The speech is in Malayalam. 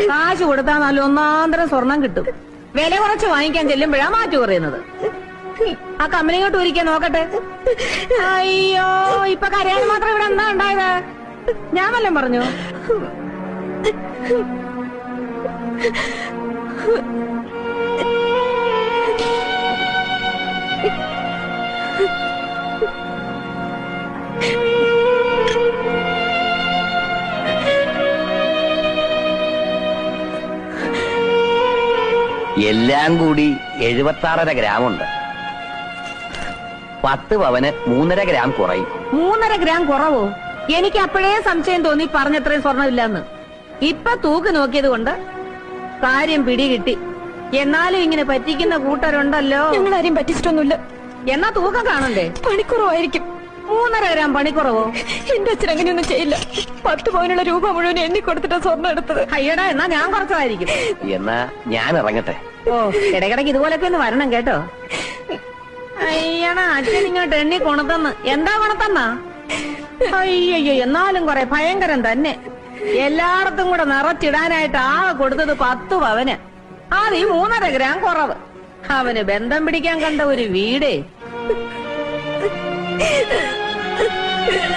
കാശ് കൊടുത്താൽ നല്ല ഒന്നാന്തരം സ്വർണം കിട്ടും. വില കുറച്ച് വാങ്ങിക്കാൻ ചെല്ലുമ്പോഴാ മാറ്റു പറയുന്നത്. ആ കമ്പനിയോട്ട് ഒരിക്കാൻ നോക്കട്ടെ. അയ്യോ, ഇപ്പൊ കരയാൻ മാത്രം ഇവിടെ എന്താ ഉണ്ടായത്? ഞാൻ വല്ലതും പറഞ്ഞു? എല്ലാം കൂടി 76.5 ഗ്രാമുണ്ട്. 10 പവന് 3.5 ഗ്രാം കുറയും. 3.5 ഗ്രാം കുറവോ? എനിക്ക് അപ്പോഴേ സംശയം തോന്നി പറഞ്ഞത്രയും സ്വർണ്ണമില്ലെന്ന്. ഇപ്പൊ തൂക്ക് നോക്കിയത് കൊണ്ട് കാര്യം പിടികിട്ടി. എന്നാലും ഇങ്ങനെ പറ്റിക്കുന്ന കൂട്ടരുണ്ടല്ലോ. ഞങ്ങളാരെയും പറ്റിച്ചിട്ടൊന്നുമില്ല. എന്നാ തൂക്കം കാണണ്ടേ? പണിക്കുറവായിരിക്കും. 3.5 ഗ്രാം പണിക്കുറവോ? എന്റെ അച്ഛൻ അങ്ങനെയൊന്നും ചെയ്യില്ല. 10 പവനുള്ള രൂപ മുഴുവൻ എണ്ണി കൊടുത്തിട്ടാ സ്വർണ്ണം എടുത്തത്. അയ്യടാ, എന്നാ ഞാൻ കുറച്ചായിരിക്കും. എന്നാ ഞാൻ ഇറങ്ങട്ടെ. ഓ, ഇടയ്ക്കിടയ്ക്ക് ഇതുപോലൊക്കെ ഒന്ന് വരണം കേട്ടോ. അയ്യടാ, അച്ഛൻ ഇങ്ങോട്ട് എണ്ണി കൊണത്തന്ന്. എന്താ കൊണത്തന്നാ? അയ്യോ, എന്നാലും കുറെ ഭയങ്കരം തന്നെ. എല്ലായിടത്തും കൂടെ നിറച്ചിടാനായിട്ട് ആകെ കൊടുത്തത് 10 പവന്. അത് ഈ 3.5 ഗ്രാം കുറവ്. അവന് ബന്ധം പിടിക്കാൻ കണ്ട ഒരു വീടേ.